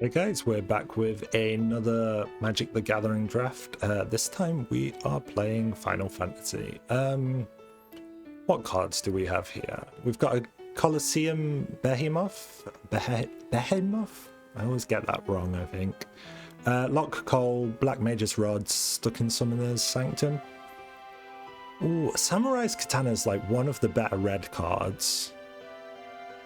Hey guys, we're back with another Magic the Gathering draft. This time we are playing Final Fantasy. What cards do we have here? We've got a Colosseum Behemoth? Behemoth? I always get that wrong, I think. Lock Coal, Black Mage's Rod, Stuck in Summoner's Sanctum. Ooh, Samurai's Katana is like one of the better red cards.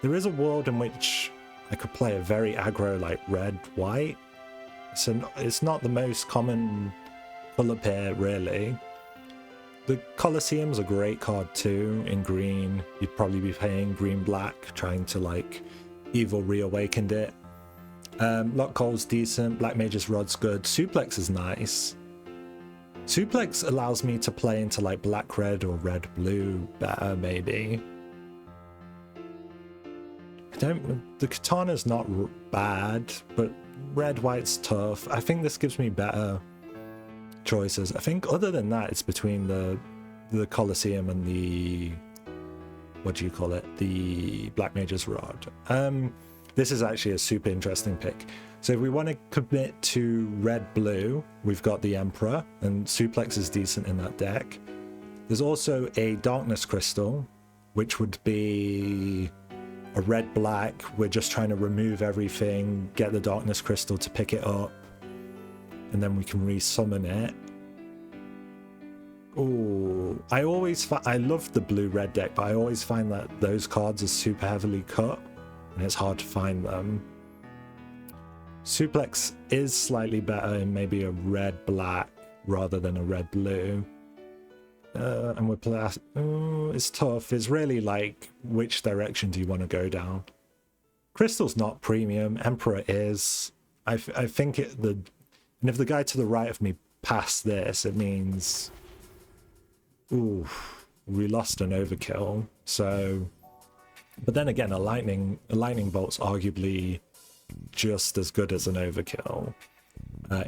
There is a world in which I could play a very aggro like red-white. So it's not the most common colour pair really. The Colosseum's a great card too in green. You'd probably be playing green-black, trying to like Evil Reawakened it. Lock Coal's decent, Black Mage's Rod's good, Suplex is nice. Suplex allows me to play into like black-red or red-blue better maybe. The Katana's not bad, but red-white's tough. I think this gives me better choices. I think other than that, it's between the Colosseum and the, what do you call it? The Black Mage's Rod. This is actually a super interesting pick. So if we want to commit to red-blue, we've got the Emperor, and Suplex is decent in that deck. There's also a Darkness Crystal, which would be a red-black. We're just trying to remove everything, get the Darkness Crystal to pick it up, and then we can resummon it. Oh, I love the blue-red deck, but I always find that those cards are super heavily cut, and it's hard to find them. Suplex is slightly better in maybe a red-black rather than a red-blue. And we're it's tough. It's really like, which direction do you want to go down? Crystal's not premium. Emperor is. I think and if the guy to the right of me passed this, it means, ooh, we lost an overkill. So, but then again, a lightning bolt's arguably just as good as an overkill.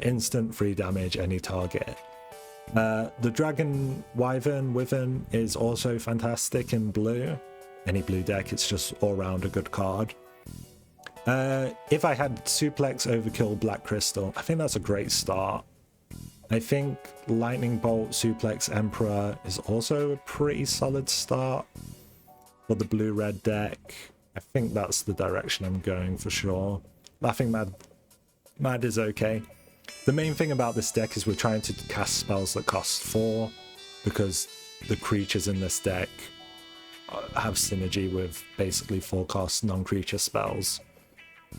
Instant free damage, any target. The Dragon Wyvern is also fantastic in blue. Any blue deck, it's just all round a good card. If I had Suplex, Overkill, Black Crystal, I think that's a great start. I think Lightning Bolt, Suplex, Emperor is also a pretty solid start for the blue-red deck. I think that's the direction I'm going for sure. Laughing Mad is okay. The main thing about this deck is we're trying to cast spells that cost 4, because the creatures in this deck have synergy with basically 4-cost non-creature spells.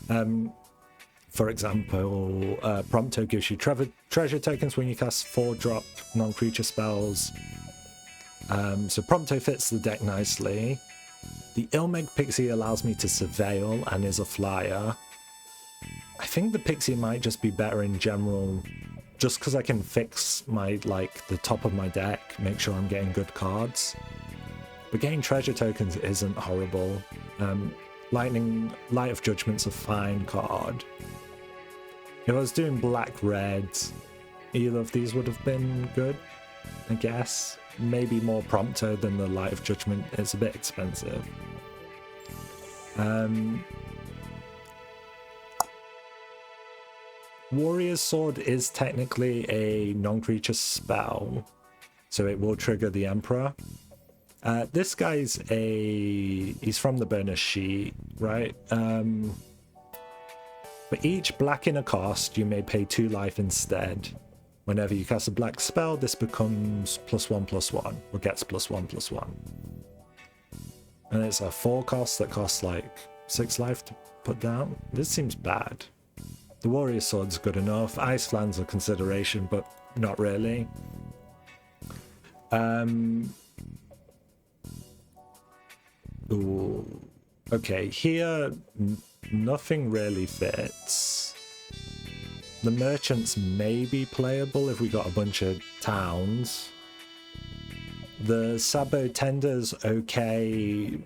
For example, Prompto gives you treasure tokens when you cast 4-drop non-creature spells. So Prompto fits the deck nicely. The Ilmeg Pixie allows me to surveil and is a flyer. I think the Pixie might just be better in general, just because I can fix my, like, the top of my deck, make sure I'm getting good cards. But getting treasure tokens isn't horrible. Light of Judgment's a fine card. If I was doing black-red, either of these would have been good, I guess. Maybe more Prompto than the Light of Judgment. It's a bit expensive. Warrior's Sword is technically a non-creature spell, so it will trigger the Emperor. This guy's he's from the bonus sheet, right? For each black in a cost, you may pay 2 life instead. Whenever you cast a black spell, this becomes +1/+1, or gets +1/+1. And it's a 4 cost that costs like 6 life to put down. This seems bad. The Warrior Sword's good enough. Iceland's a consideration, but not really. Ooh. Okay, here nothing really fits. The Merchants may be playable if we got a bunch of towns. The Sabo Tender's okay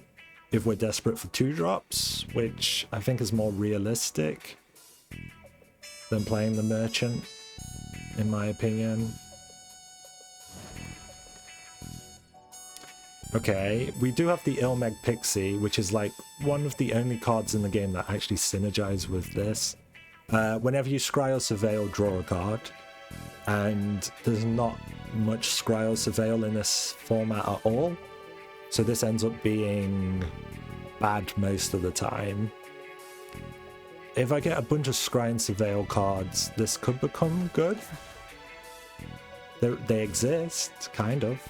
if we're desperate for 2-drops, which I think is more realistic than playing the Merchant, in my opinion. Okay, we do have the Ilmeg Pixie, which is like one of the only cards in the game that actually synergize with this. Whenever you scry or surveil, draw a card. And there's not much scry or surveil in this format at all. So this ends up being bad most of the time. If I get a bunch of scry and surveil cards, this could become good. They exist, kind of.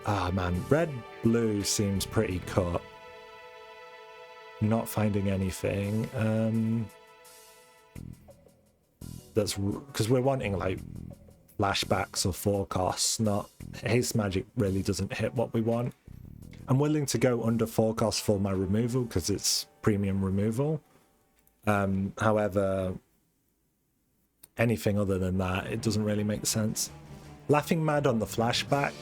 Ah man, red-blue seems pretty cut. Not finding anything. That's because we're wanting like flashbacks or forecasts, not haste magic really doesn't hit what we want. I'm willing to go under forecast for my removal because it's premium removal. However, anything other than that, it doesn't really make sense. Laughing Mad on the flashback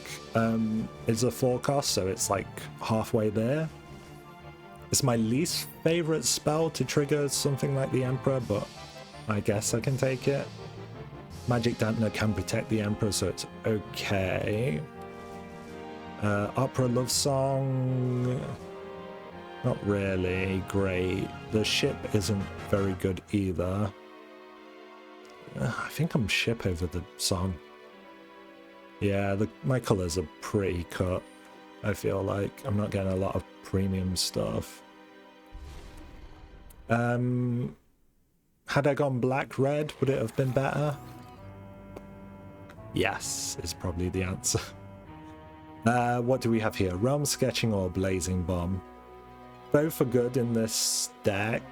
is a forecast, so it's like halfway there. It's my least favorite spell to trigger something like the Emperor, but I guess I can take it. Magic Dampener can protect the Emperor, so it's okay. Opera Love Song, not really great. The ship isn't very good either. I think I'm ship over the song. Yeah, my colours are pretty cut. I feel like I'm not getting a lot of premium stuff. Had I gone black-red, would it have been better? Yes, is probably the answer. What do we have here? Realm Sketching or Blazing Bomb? Both are good in this deck.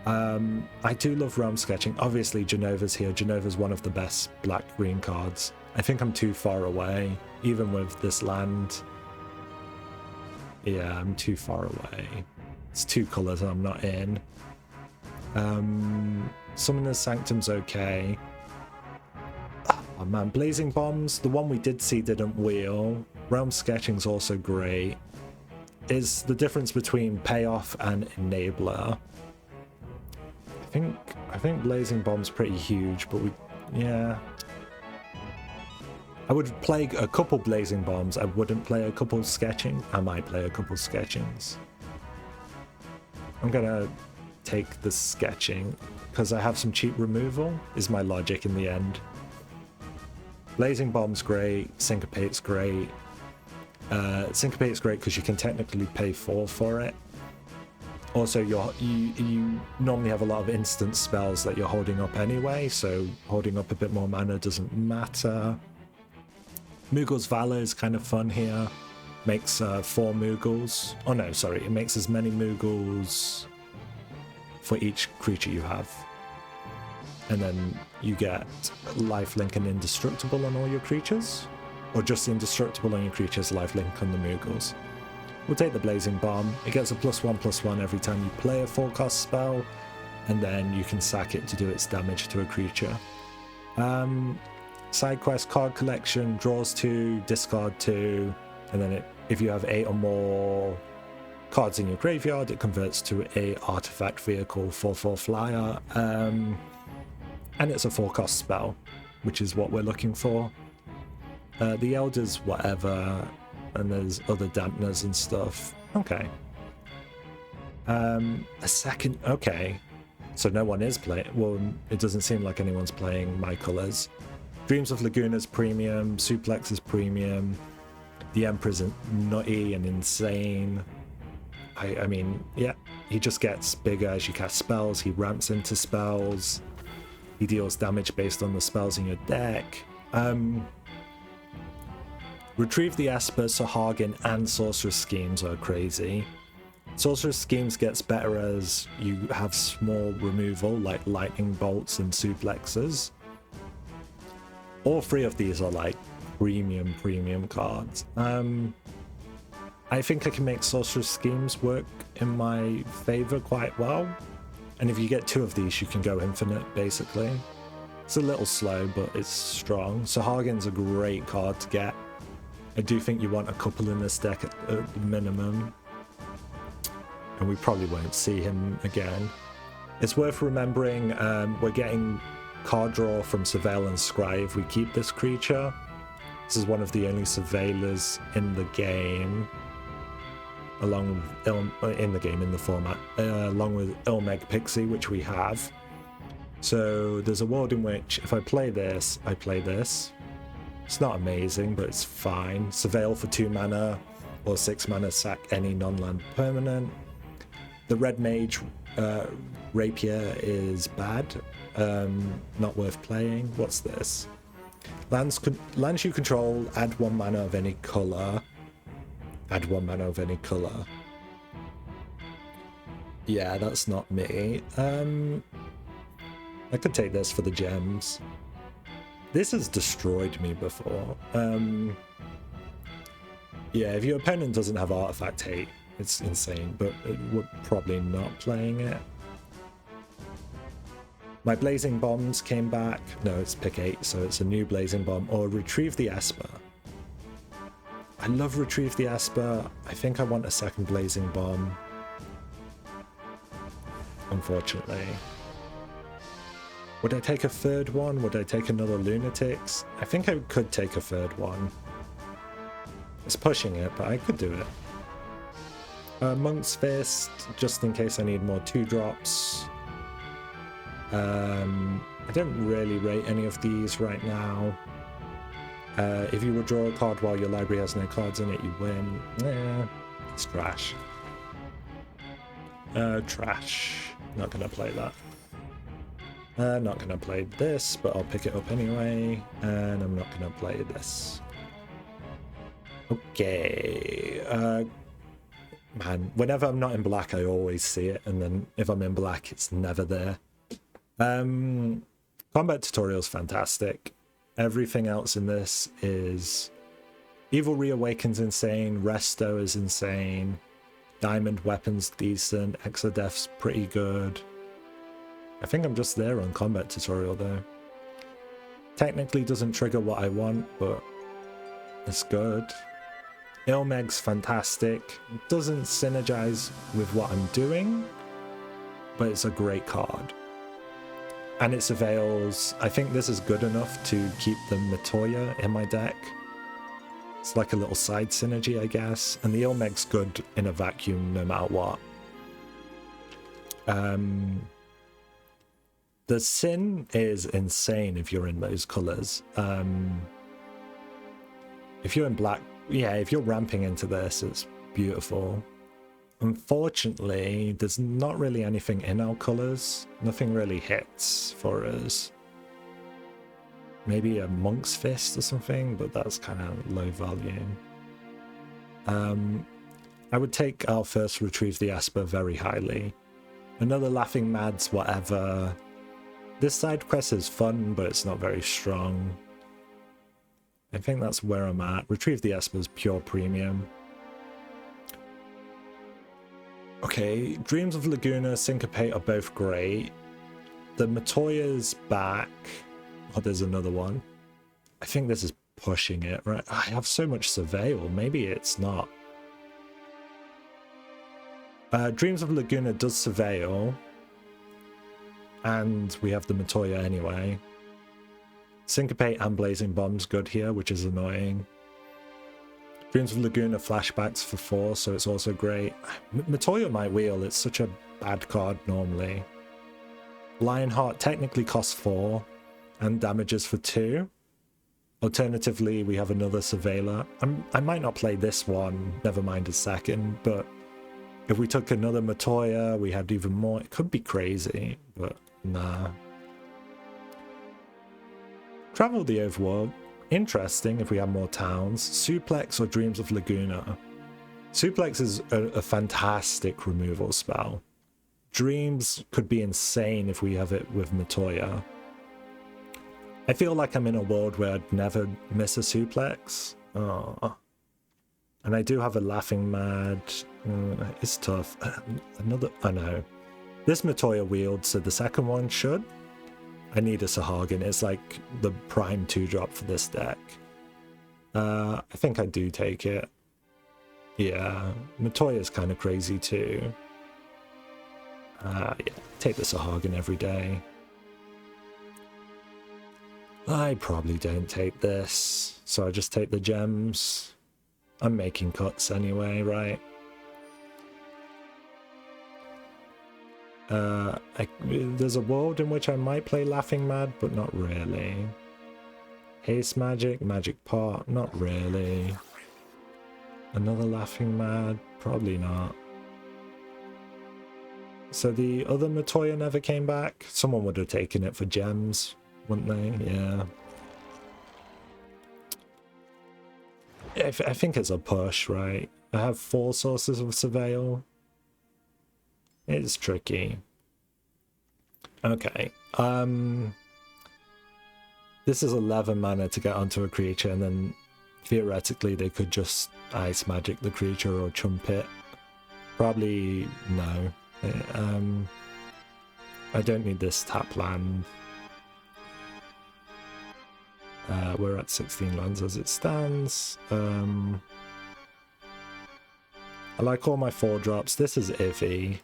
I do love Realm Sketching. Obviously, Genova's here. Genova's one of the best black-green cards. I think I'm too far away, even with this land. Yeah, I'm too far away. It's two colours I'm not in. Summoner's Sanctum's okay. Oh man, Blazing Bombs, the one we did see didn't wheel. Realm Sketching's also great. Is the difference between Payoff and Enabler. I think Blazing Bomb's pretty huge, but yeah. I would play a couple Blazing Bombs. I wouldn't play a couple Sketching. I might play a couple Sketchings. I'm gonna take the Sketching because I have some cheap removal, is my logic in the end. Blazing Bomb's great, Syncopate's great. Syncopate's great because you can technically pay 4 for it. Also, you normally have a lot of instant spells that you're holding up anyway, so holding up a bit more mana doesn't matter. Mughal's Valor is kind of fun here. Makes 4 Mughals. Oh no, sorry, it makes as many Mughals for each creature you have. And then you get lifelink and indestructible on all your creatures. Or just indestructible on your creatures, lifelink on the Mughals. We'll take the Blazing Bomb. It gets a +1/+1 every time you play a forecast spell, and then you can sack it to do its damage to a creature. Side quest card collection, draws 2, discard 2, and then if you have 8 or more cards in your graveyard, it converts to a artifact vehicle 4/4 flyer. And it's a forecast spell, which is what we're looking for. The Elders, whatever, and there's other dampeners and stuff. Okay. A second, okay. So no one is playing, well, it doesn't seem like anyone's playing my colors. Dreams of Laguna's premium, Suplex is premium, the Emperor's nutty and insane. I mean, yeah, he just gets bigger as you cast spells, he ramps into spells, he deals damage based on the spells in your deck. Retrieve the Esper, Sahagin, and Sorcerer's Schemes are crazy. Sorcerer's Schemes gets better as you have small removal, like Lightning Bolts and Suplexes. All 3 of these are like premium cards. I think I can make Sorcerer's Schemes work in my favor quite well. And if you get 2 of these, you can go infinite, basically. It's a little slow, but it's strong. Sahagin's a great card to get. I do think you want a couple in this deck at the minimum. And we probably won't see him again. It's worth remembering we're getting card draw from Surveil and Scry if we keep this creature. This is one of the only Surveillors in the game. along with in the game, in the format, along with Ilmeg Pixie, which we have. So there's a world in which if I play this, I play this. It's not amazing, but it's fine. Surveil for 2 mana or 6 mana, sack any non-land permanent. The red mage rapier is bad, not worth playing. What's this? Lands you control, add 1 mana of any color. Add 1 mana of any color. Yeah, that's not me. I could take this for the gems. This has destroyed me before. Yeah, if your opponent doesn't have artifact hate, it's insane, but we're probably not playing it. My Blazing Bombs came back. No, it's pick 8, so it's a new Blazing Bomb. Or Retrieve the Esper. I love Retrieve the Esper. I think I want a second Blazing Bomb. Unfortunately. Would I take a third one? Would I take another Lunatics? I think I could take a third one. It's pushing it, but I could do it. Monk's Fist, just in case I need more 2-drops. I don't really rate any of these right now. If you would draw a card while your library has no cards in it, you win. It's trash. Trash. Not gonna play that. Not gonna play this, but I'll pick it up anyway. And I'm not gonna play this. Okay. Man, whenever I'm not in black, I always see it, and then if I'm in black, it's never there. Combat tutorial's fantastic. Everything else in this is... Evil Reawaken's insane, Resto is insane, Diamond Weapon's decent, Exodeath's pretty good. I think I'm just there on combat tutorial though. Technically doesn't trigger what I want, but it's good. Ilmeg's fantastic. Doesn't synergize with what I'm doing, but it's a great card. And it surveils. I think this is good enough to keep the Matoya in my deck. It's like a little side synergy, I guess. And the Ilmeg's good in a vacuum no matter what. The Sin is insane if you're in those colors. If you're in black, yeah, if you're ramping into this, it's beautiful. Unfortunately, there's not really anything in our colors. Nothing really hits for us. Maybe a Monk's Fist or something, but that's kind of low volume. I would take our first Retrieve the Esper very highly. Another Laughing Mads, whatever. This side quest is fun, but it's not very strong. I think that's where I'm at. Retrieve the Esper is pure premium. Okay, Dreams of Laguna, Syncopate are both great. The Matoya's back. Oh, there's another one. I think this is pushing it, right? I have so much Surveil. Maybe it's not. Dreams of Laguna does Surveil. And we have the Matoya anyway. Syncopate and Blazing Bomb's good here, which is annoying. Dreams of Laguna flashbacks for 4, so it's also great. Matoya might wheel, it's such a bad card normally. Lionheart technically costs 4 and damages for 2. Alternatively, we have another Surveiller. I might not play this one, never mind a second, but if we took another Matoya, we had even more. It could be crazy, but nah. Travel the Overworld. Interesting if we have more towns. Suplex or Dreams of Laguna. Suplex is a fantastic removal spell. Dreams could be insane if we have it with Matoya. I feel like I'm in a world where I'd never miss a suplex. Oh. And I do have a Laughing Mad. It's tough. Another... I know. This Matoya wields, so the second one should. I need a Sahagin. It's like the prime 2-drop for this deck. I think I do take it. Yeah, Matoya's kind of crazy too. Yeah, take the Sahagin every day. I probably don't take this, so I just take the gems. I'm making cuts anyway, right? There's a world in which I might play Laughing Mad, but not really. Haste Magic, Magic Pot, not really. Another Laughing Mad, probably not. So the other Matoya never came back? Someone would have taken it for gems, wouldn't they? Yeah. I think it's a push, right? I have 4 sources of Surveil. It's tricky. Okay. This is 11 mana to get onto a creature, and then theoretically they could just Ice Magic the creature or chump it. Probably no. I don't need this tap land. We're at 16 lands as it stands. I like all my 4-drops. This is iffy.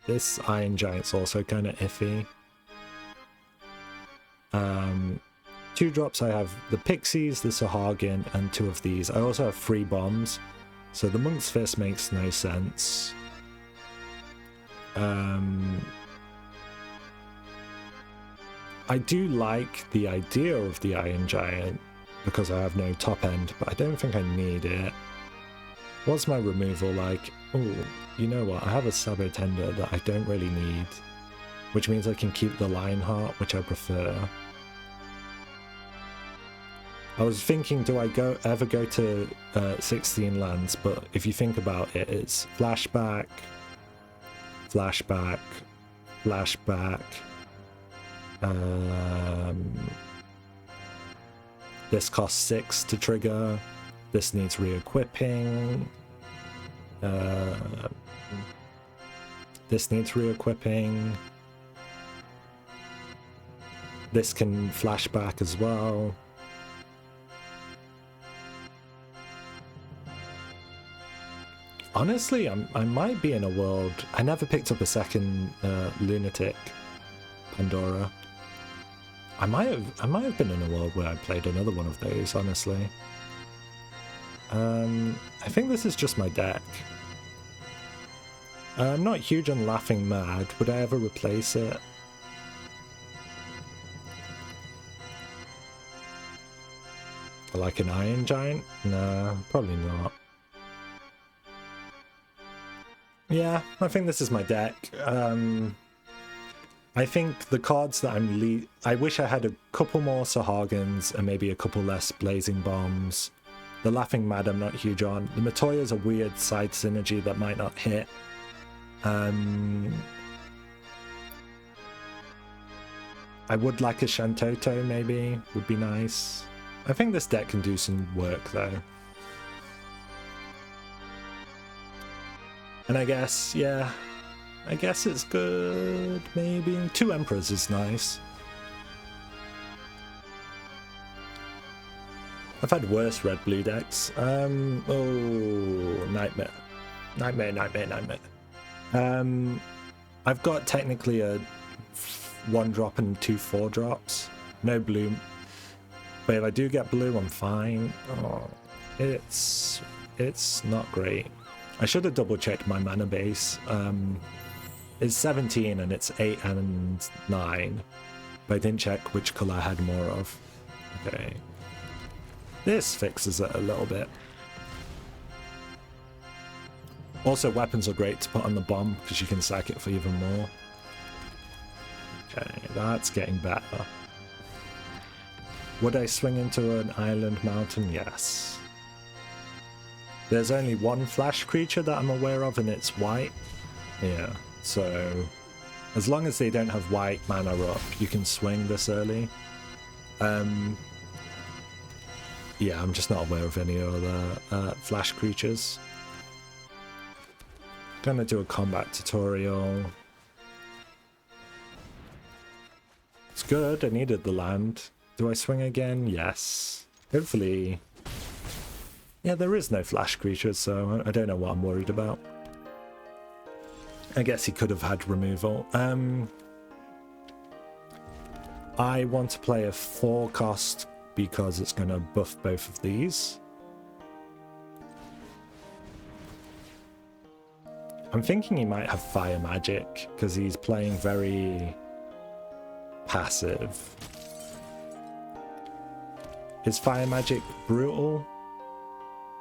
This Iron Giant's also kind of iffy. 2-drops, I have the Pixies, the Sahagin, and 2 of these. I also have 3 bombs, so the Monk's Fist makes no sense. I do like the idea of the Iron Giant because I have no top end, but I don't think I need it. What's my removal like? Oh, you know what? I have a Sabotender that I don't really need, which means I can keep the Lionheart, which I prefer. I was thinking, do I ever go to 16 lands? But if you think about it, it's flashback, flashback, flashback. This costs 6 to trigger. This needs re-equipping. This needs re-equipping. This can flashback as well. Honestly, I might be in a world. I never picked up a second Lunatic Pandora. I might have been in a world where I played another one of those, honestly. I think this is just my deck. I'm not huge on Laughing Mad. Would I ever replace it? Like an Iron Giant? Nah, probably not. Yeah, I think this is my deck. I think the cards that I wish I had a couple more Sahagins and maybe a couple less Blazing Bombs. The Laughing Mad I'm not huge on. The Matoya is a weird side synergy that might not hit. I would like a Shantoto maybe, would be nice. I think this deck can do some work though. And I guess, yeah, I guess it's good, maybe. 2 Emperors is nice. I've had worse red-blue decks. Oh, Nightmare. Nightmare. I've got technically a 1-drop and 2 4-drops. No blue. But if I do get blue, I'm fine. Oh, it's not great. I should have double-checked my mana base. It's 17 and it's 8 and 9. But I didn't check which colour I had more of. Okay. This fixes it a little bit. Also, weapons are great to put on the bomb because you can sack it for even more. Okay, that's getting better. Would I swing into an island mountain? Yes. There's only 1 flash creature that I'm aware of, and it's white. Yeah, so as long as they don't have white mana up, you can swing this early. Yeah, I'm just not aware of any other flash creatures. Gonna do a combat tutorial. It's good, I needed the land. Do I swing again? Yes. Hopefully. Yeah, there is no flash creatures, so I don't know what I'm worried about. I guess he could have had removal. I want to play a 4-cost because it's going to buff both of these. I'm thinking he might have fire magic because he's playing very passive. Is fire magic brutal?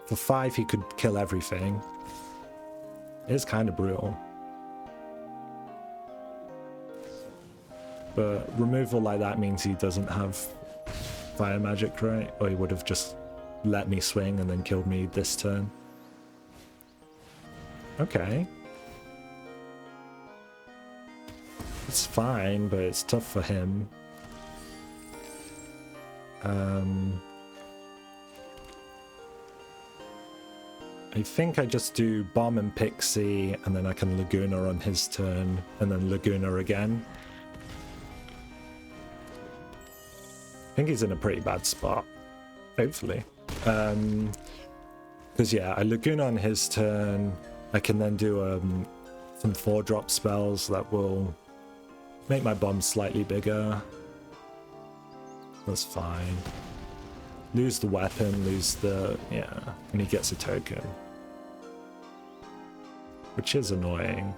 For 5 he could kill everything. It is kind of brutal. But removal like that means he doesn't have fire magic, right? Or he would have just let me swing and then killed me this turn. Okay. It's fine, but it's tough for him. I think I just do Bomb and Pixie, and then I can Laguna on his turn, and then Laguna again. I think he's in a pretty bad spot, hopefully. Because yeah, I Laguna on his turn. I can then do some 4-drop spells that will make my bombs slightly bigger. That's fine. Lose the weapon, lose the... yeah, and he gets a token. Which is annoying.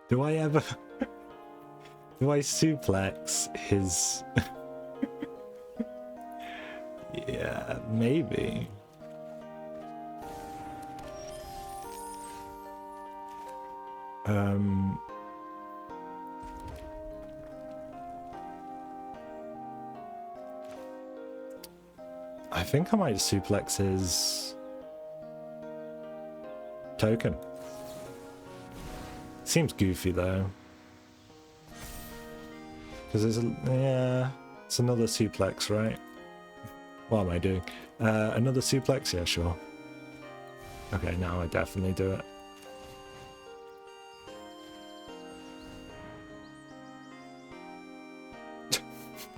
Do I ever... do I suplex his... yeah, maybe. I think I might suplex his token. Seems goofy though. Because there's a... yeah, it's another suplex, right? What am I doing? Another suplex? Yeah, sure. Okay, now I definitely do it.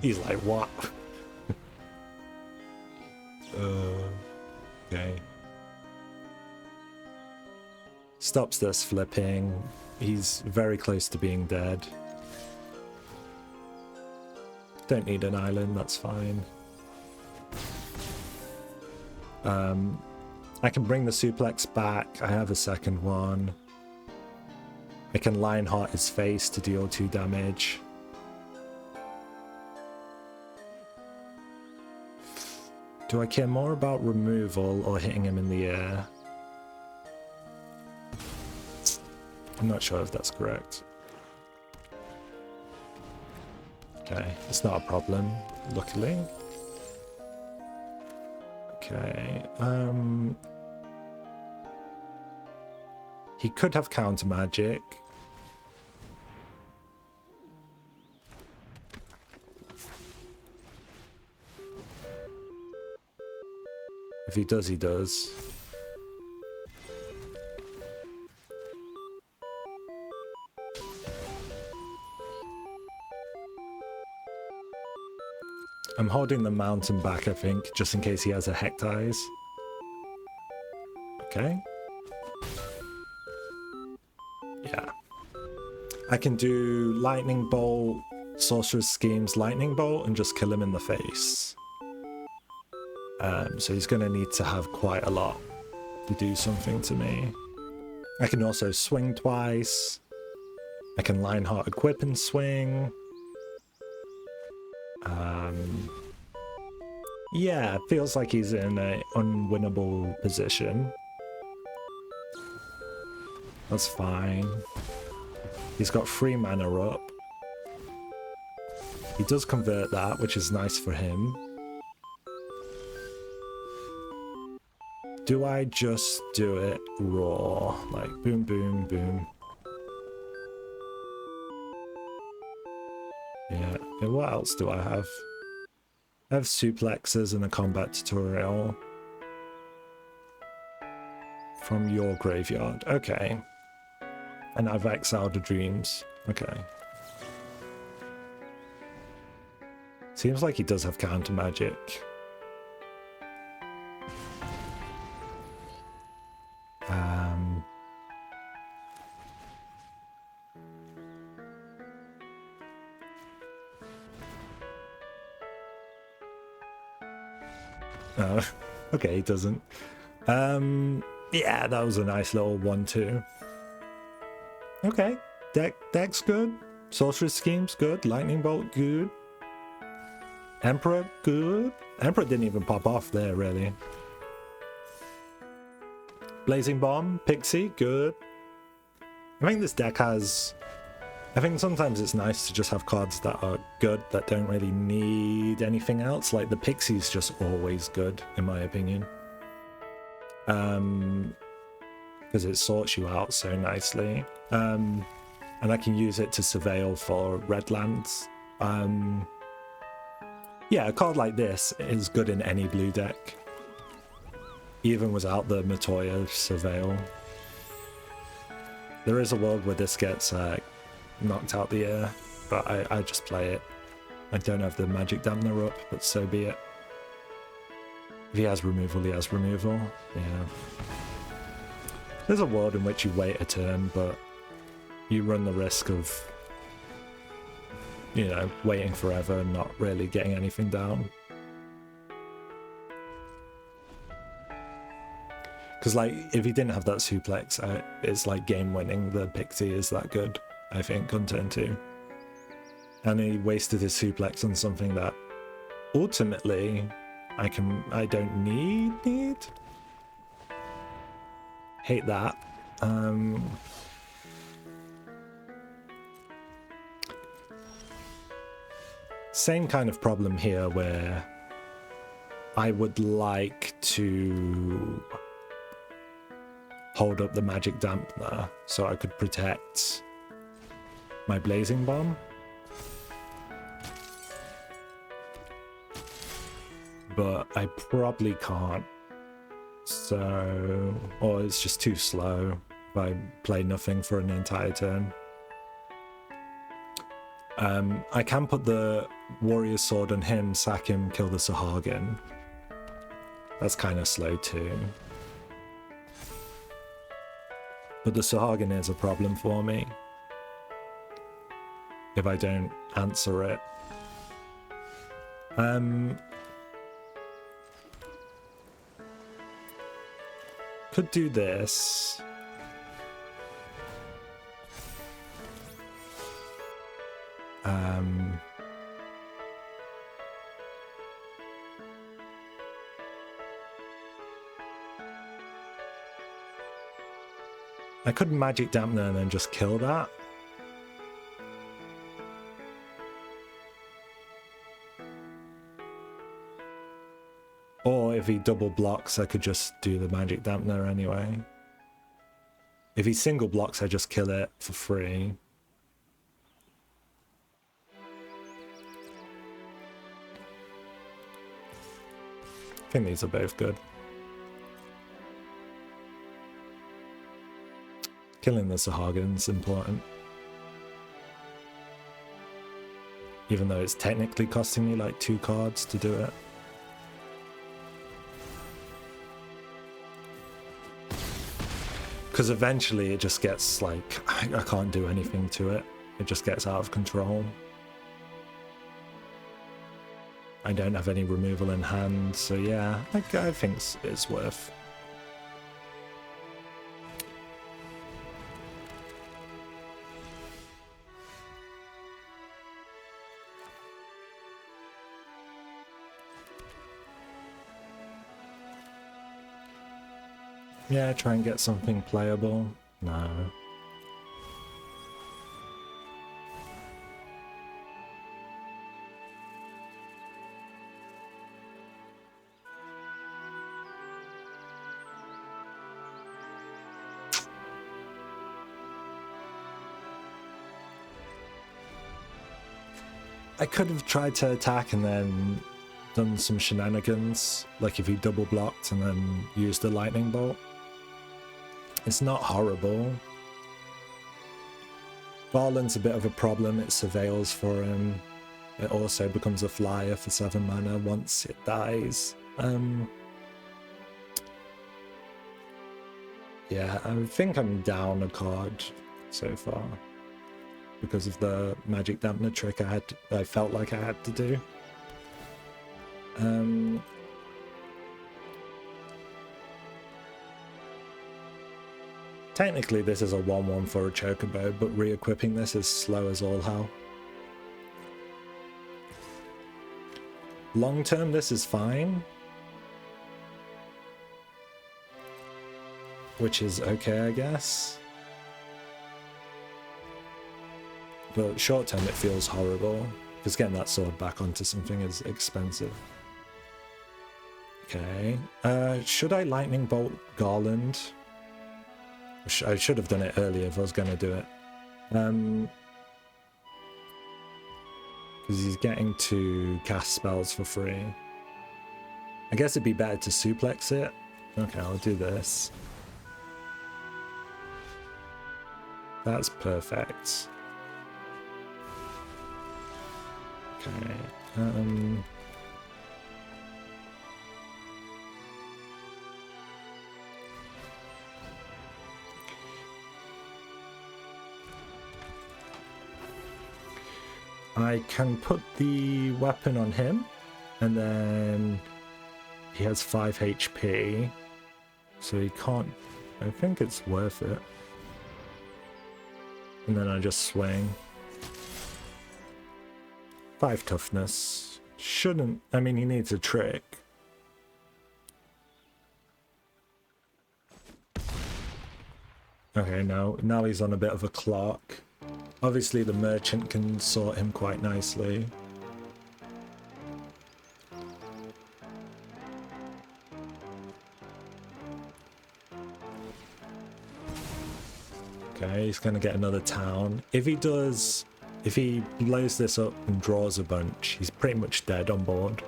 He's like, what? Okay. Stops this flipping. He's very close to being dead. Don't need an island, that's fine. I can bring the suplex back. I have a second one. I can Lionheart his face to deal 2 damage. Do I care more about removal or hitting him in the air? I'm not sure if that's correct. Okay, it's not a problem, luckily. Okay, he could have counter magic. If he does, he does. I'm holding the mountain back, I think, just in case he has a Hectize. Okay. Yeah. I can do Lightning Bolt, Sorcerer's Scheme's Lightning Bolt, and just kill him in the face. So he's going to need to have quite a lot to do something to me. I can also swing twice. I can Lionheart equip and swing. Yeah, feels like he's in an unwinnable position. That's fine. He's got 3 mana up. He does convert that, which is nice for him. Do I just do it raw? Like, boom, boom, boom. Yeah, and what else do I have? I have suplexes and a combat tutorial. From your graveyard. Okay. And I've exiled the dreams. Okay. Seems like he does have counter magic. Oh, okay, he doesn't. Yeah, that was a nice little 1-2. Okay, deck's good. Sorceress Scheme's good. Lightning Bolt, good. Emperor, good. Emperor didn't even pop off there, really. Blazing Bomb, Pixie, good. I think this deck has... I think sometimes it's nice to just have cards that are good, that don't really need anything else. Like the Pixie's just always good, in my opinion. Because it sorts you out so nicely. And I can use it to surveil for red lands. Yeah, a card like this is good in any blue deck. Even without the Matoya surveil. There is a world where this gets knocked out the air, but I just play it. I don't have the magic dampener up, but so be it. If he has removal, he has removal. Yeah. There's a world in which you wait a turn, but you run the risk of, you know, waiting forever and not really getting anything down. Because, like, if he didn't have that suplex, it's like game winning. The Pixie is that good, I think, on turn 2. And he wasted his suplex on something that ultimately I don't need. Hate that. Same kind of problem here where I would like to hold up the magic dampener so I could protect my blazing bomb. But I probably can't. So, or it's just too slow if I play nothing for an entire turn. I can put the warrior sword on him, sack him, kill the Sahagin. That's kind of slow too. But the Sahagin is a problem for me if I don't answer it. Could do this. I could magic dampener and then just kill that. Or if he double blocks, I could just do the magic dampener anyway. If he single blocks, I just kill it for free. I think these are both good. Killing the Sahagin's important. Even though it's technically costing me like 2 cards to do it. Because eventually it just gets like, I can't do anything to it. It just gets out of control. I don't have any removal in hand, so yeah, I think it's worth. Yeah, try and get something playable. No. I could have tried to attack and then done some shenanigans, like if he double blocked and then used the lightning bolt. It's not horrible. Varland's a bit of a problem. It surveils for him. It also becomes a flyer for 7 mana once it dies. Yeah, I think I'm down a card so far because of the magic dampener trick I felt like I had to do. Technically, this is a 1-1 for a chocobo, but re-equipping this is slow as all hell. Long term, this is fine. Which is okay, I guess. But short term, it feels horrible. Because getting that sword back onto something is expensive. Okay. Should I lightning bolt Garland? I should have done it earlier if I was going to do it. Because he's getting to cast spells for free. I guess it'd be better to suplex it. Okay, I'll do this. That's perfect. Okay. I can put the weapon on him, and then he has 5 HP, so he can't... I think it's worth it. And then I just swing. 5 toughness. Shouldn't... I mean, he needs a trick. Okay, now he's on a bit of a clock. Obviously, the merchant can sort him quite nicely. Okay, he's going to get another town. If he blows this up and draws a bunch, he's pretty much dead on board.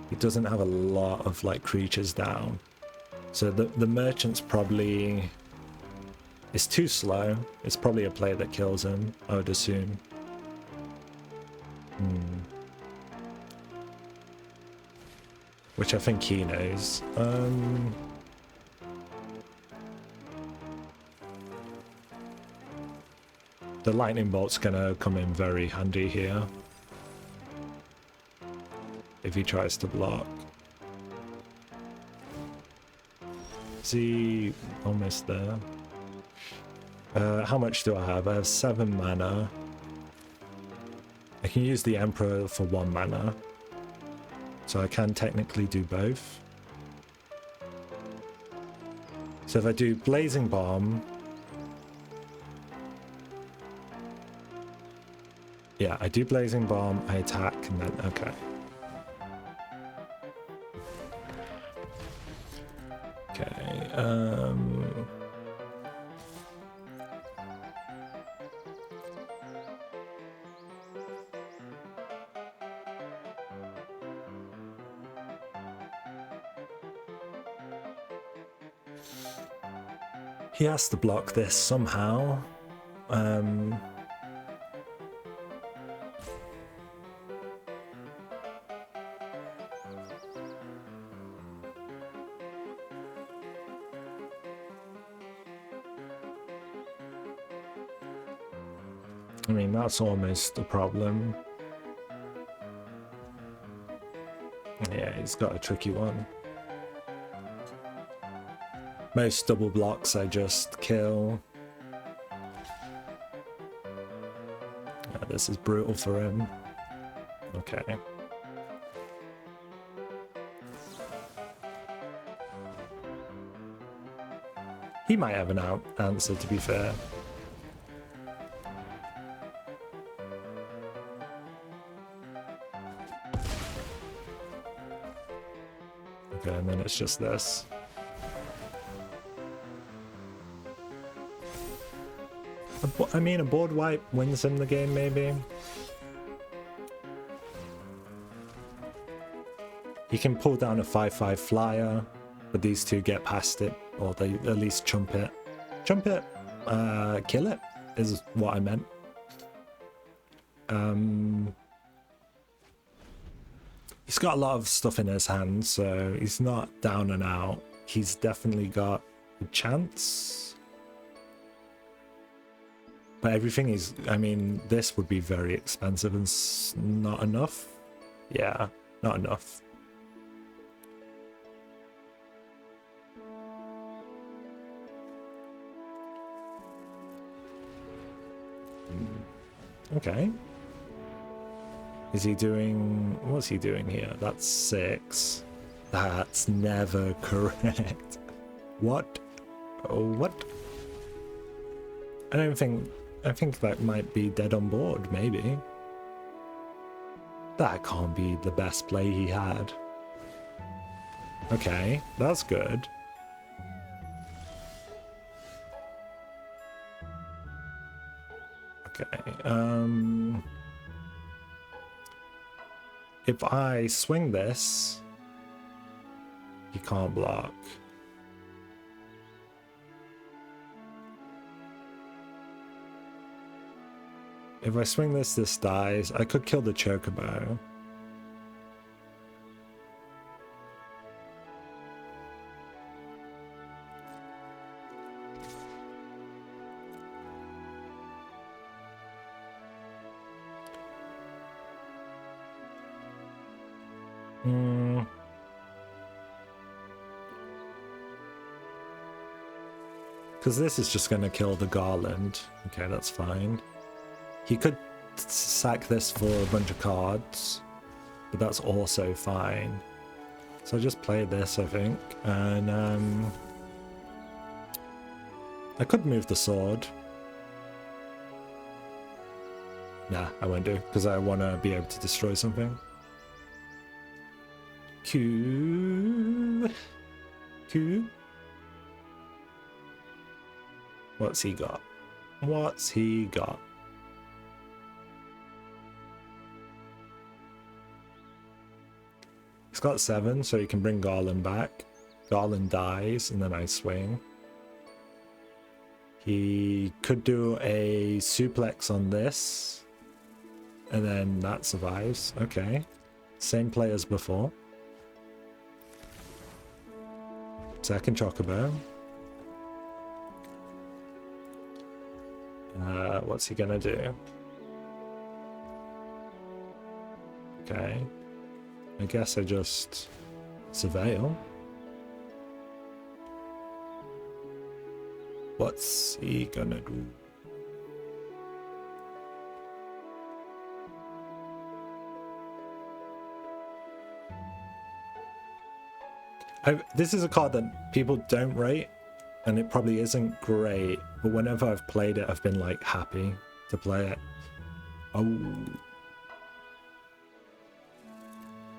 He doesn't have a lot of like creatures down. So the merchant's probably... It's too slow. It's probably a play that kills him, I would assume. Which I think he knows. The lightning bolt's gonna come in very handy here. If he tries to block. Is he almost there? How much do I have? I have 7 mana. I can use the Emperor for 1 mana. So I can technically do both. So if I do Blazing Bomb... Yeah, I do Blazing Bomb, I attack, and then... Okay. Okay, he has to block this somehow. I mean, that's almost a problem. Yeah, he's got a tricky one. Most double blocks I just kill. Yeah, this is brutal for him. Okay. He might have an answer, to be fair. Okay, and then it's just this. I mean, a board wipe wins him the game, maybe. He can pull down a 5/5 flyer, but these two get past it, or they at least chump it. Chump it, kill it, is what I meant. He's got a lot of stuff in his hand, so he's not down and out. He's definitely got a chance. But everything is, I mean, this would be very expensive and not enough. Yeah, not enough. Okay. Is he doing... What's he doing here? That's 6. That's never correct. What? Oh, what? I think that might be dead on board, maybe. That can't be the best play he had. Okay, that's good. Okay, if I swing this, he can't block. If I swing this, this dies. I could kill the chocobo. Because this is just going to kill the garland. Okay, that's fine. He could sack this for a bunch of cards, but that's also fine. So I just play this, I think, and I could move the sword. Nah, I won't do, because I want to be able to destroy something. Q. What's he got? What's he got? He's got 7, so he can bring Garland back. Garland dies, and then I swing. He could do a suplex on this, and then that survives. Okay. Same play as before. Second chocobo. What's he gonna do? Okay. I guess I just surveil. What's he gonna do? This is a card that people don't rate, and it probably isn't great, but whenever I've played it, I've been like happy to play it. Oh.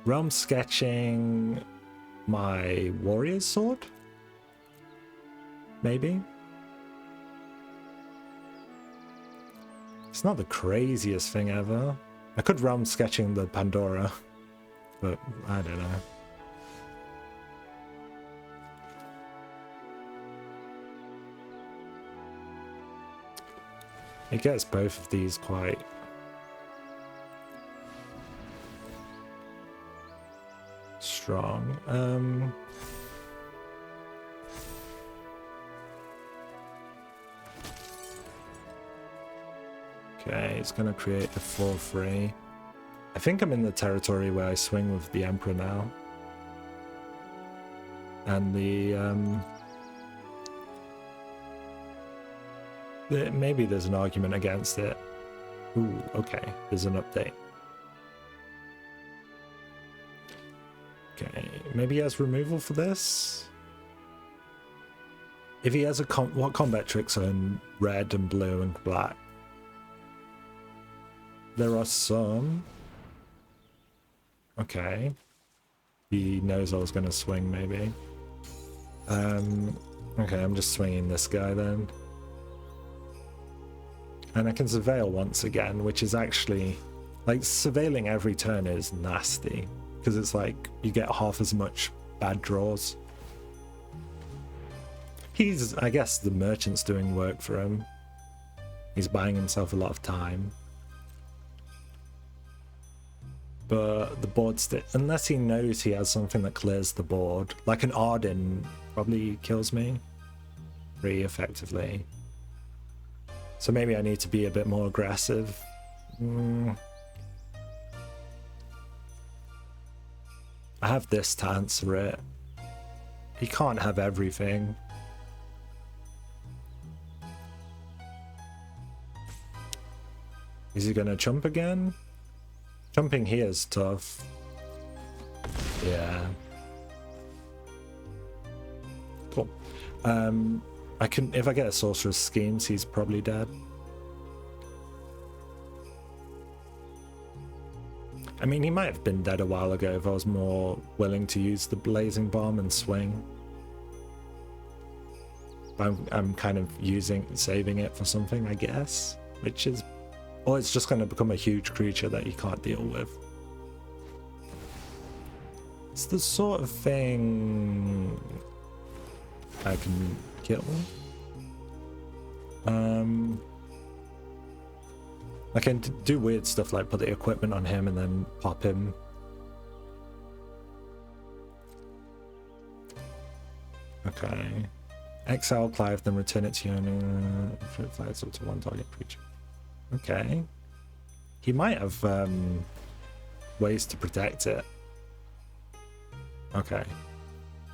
Realm sketching my warrior's sword? Maybe? It's not the craziest thing ever. I could realm sketching the Pandora, but I don't know. It gets both of these quite strong. Okay, it's gonna create a 4/3. I think I'm in the territory where I swing with the Emperor now. And maybe there's an argument against it. Ooh, okay, there's an update. Okay, maybe he has removal for this? If he has a what combat tricks are in red and blue and black? There are some. Okay. He knows I was going to swing, maybe. Okay, I'm just swinging this guy then. And I can surveil once again, which is actually... Like, surveilling every turn is nasty. Because it's like, you get half as much bad draws. I guess the merchant's doing work for him. He's buying himself a lot of time. But the board unless he knows he has something that clears the board, like an Arden probably kills me pretty effectively. So maybe I need to be a bit more aggressive. I have this to answer it. He can't have everything. Is he gonna chump again? Jumping here is tough. Yeah. Cool. I can, if I get a sorcerer's schemes, he's probably dead. I mean, he might have been dead a while ago if I was more willing to use the blazing bomb and swing. I'm kind of saving it for something, I guess, which is, or it's just going to become a huge creature that you can't deal with. It's the sort of thing I can kill. I can do weird stuff like put the equipment on him and then pop him. Okay. Exile Clive, then return it to your owner. If it fires up to one target creature. Okay. He might have ways to protect it. Okay.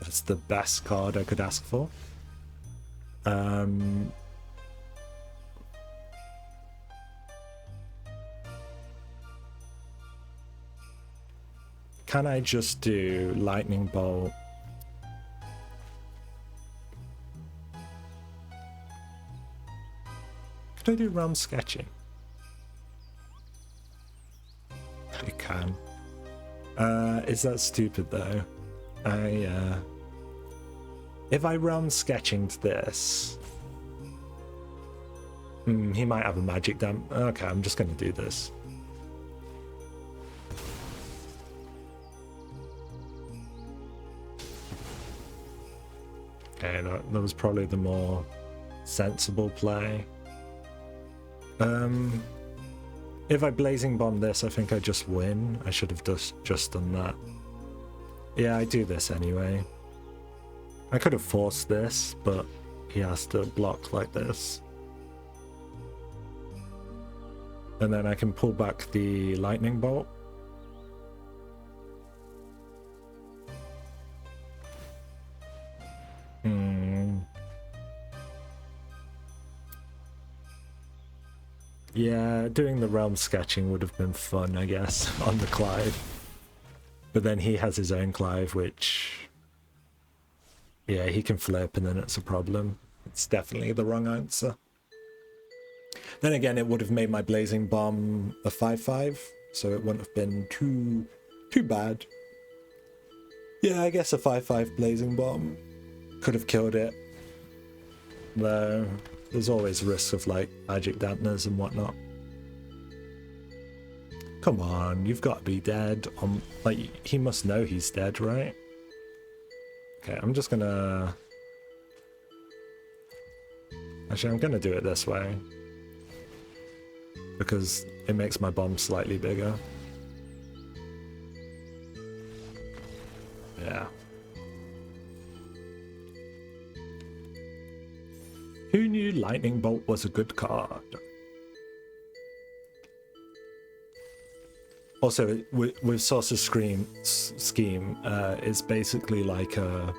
That's the best card I could ask for. Can I just do Lightning Bolt? Could I do Realm Sketching? I can. Is that stupid though? If I Realm Sketching to this, he might have a magic damp. Okay, I'm just gonna do this. Okay, that was probably the more sensible play. If I Blazing Bomb this, I think I just win. I should have just done that. Yeah, I do this anyway. I could have forced this, but he has to block like this. And then I can pull back the Lightning Bolt. Yeah, doing the Realm Sketching would have been fun, I guess, on the Clive. But then he has his own Clive, which... yeah, he can flip and then it's a problem. It's definitely the wrong answer. Then again, it would have made my Blazing Bomb a 5/5, so it wouldn't have been too bad. Yeah, I guess a 5/5 Blazing Bomb could have killed it. Though, there's always risks of like magic dampeners and whatnot. Come on, you've got to be dead. Like, he must know he's dead, right? Okay, I'm just gonna... actually, I'm gonna do it this way. Because it makes my bomb slightly bigger. Yeah. Who knew Lightning Bolt was a good card? Also, with Sorcerer's Scheme, it's basically like a...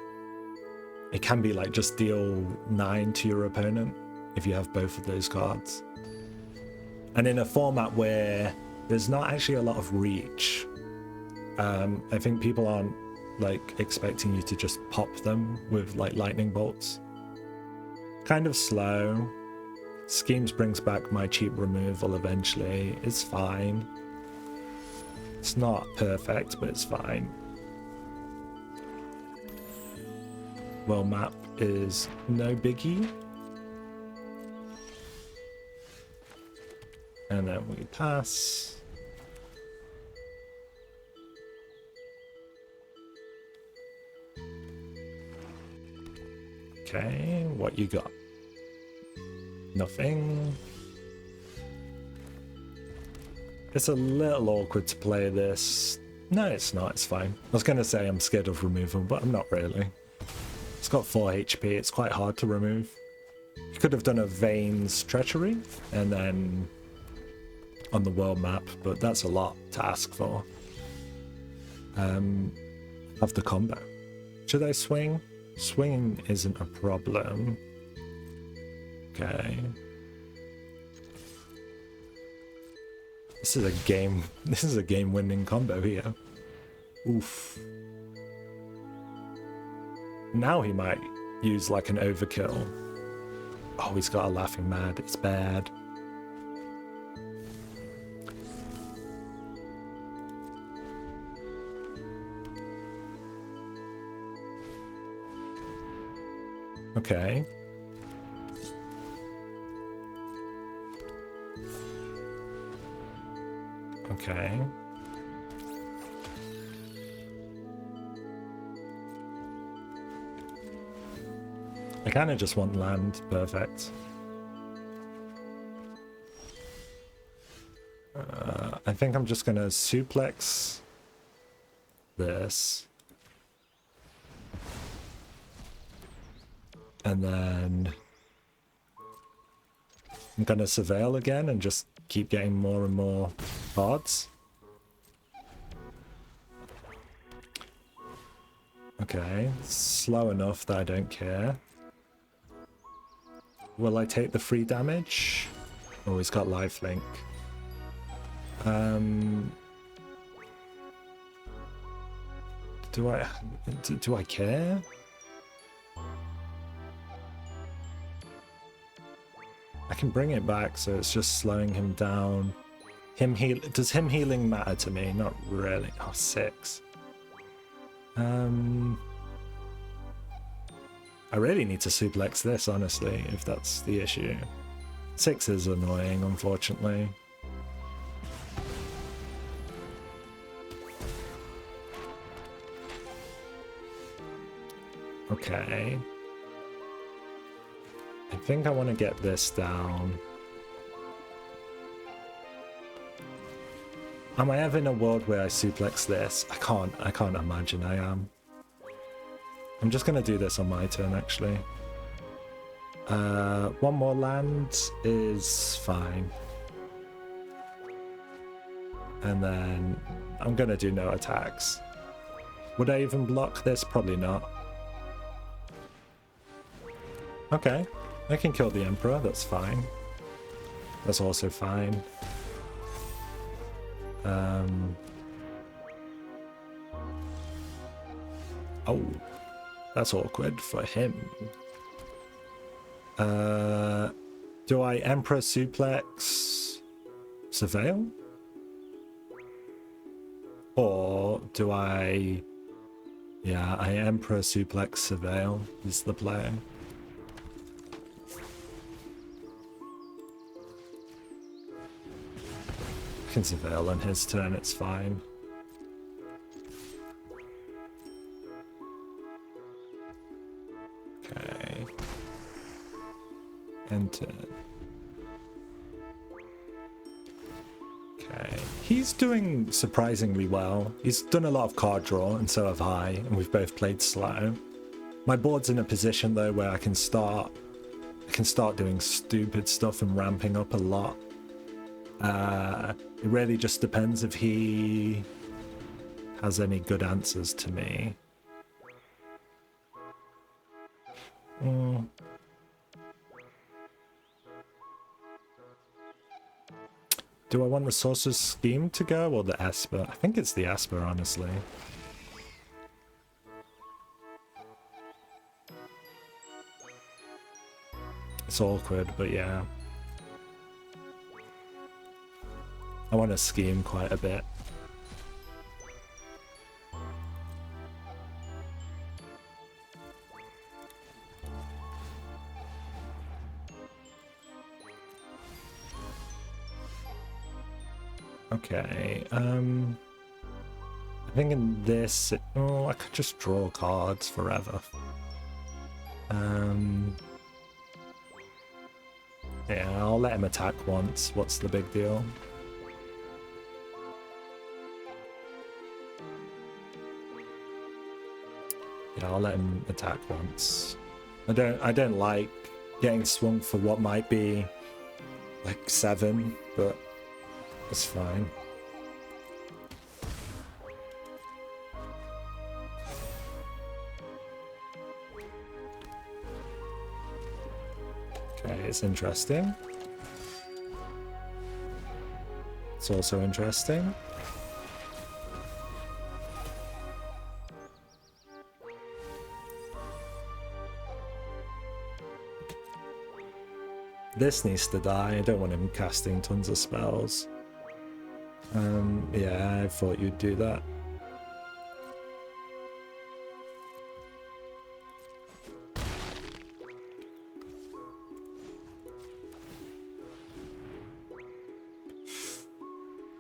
it can be like just deal 9 to your opponent if you have both of those cards. And in a format where there's not actually a lot of reach, I think people aren't like expecting you to just pop them with like lightning bolts. Kind of slow. Schemes brings back my cheap removal eventually. It's fine. It's not perfect, but it's fine. World map is no biggie. And then we pass. Okay, what you got? Nothing. It's a little awkward to play this. No, it's not, it's fine. I was gonna say I'm scared of removal, but I'm not really. It's got 4 HP, it's quite hard to remove. You could have done a Veins Treachery, and then on the world map, but that's a lot to ask for. Of the combo. Should I swing? Swinging isn't a problem. Okay. This is a game. This is a game-winning combo here. Oof. Now he might use like an overkill. Oh, he's got a laughing mad. It's bad. Okay. Okay. I kind of just want land. Perfect. I think I'm just going to suplex this. And then I'm going to surveil again and just keep getting more and more cards. Okay, slow enough that I don't care. Will I take the free damage? Oh, he's got lifelink. Do I care? I can bring it back, so it's just slowing him down. Does him healing matter to me? Not really. Oh, 6. I really need to suplex this, honestly, if that's the issue. 6 is annoying, unfortunately. Okay. I think I want to get this down. Am I ever in a world where I suplex this? I can't imagine I am. I'm just going to do this on my turn, actually. One more land is fine. And then I'm going to do no attacks. Would I even block this? Probably not. Okay, I can kill the Emperor, that's fine. That's also fine. Oh, that's awkward for him. Do I Emperor Suplex Surveil? Or do I... Yeah, I Emperor Suplex Surveil is the play. I can Surveil on his turn, it's fine. Okay. Enter. Okay. He's doing surprisingly well. He's done a lot of card draw, and so have I, and we've both played slow. My board's in a position though where I can start doing stupid stuff and ramping up a lot. It really just depends if he has any good answers to me. Do I want the Sorcerer's Scheme to go or the Esper? I think it's the Esper, honestly. It's awkward, but yeah. I want to scheme quite a bit. Okay, I think in this... Oh, I could just draw cards forever. Yeah, I'll let him attack once. What's the big deal? Yeah, I'll let him attack once. I don't like getting swung for what might be like 7, but it's fine. Okay, it's interesting. It's also interesting. This needs to die. I don't want him casting tons of spells. Yeah, I thought you'd do that.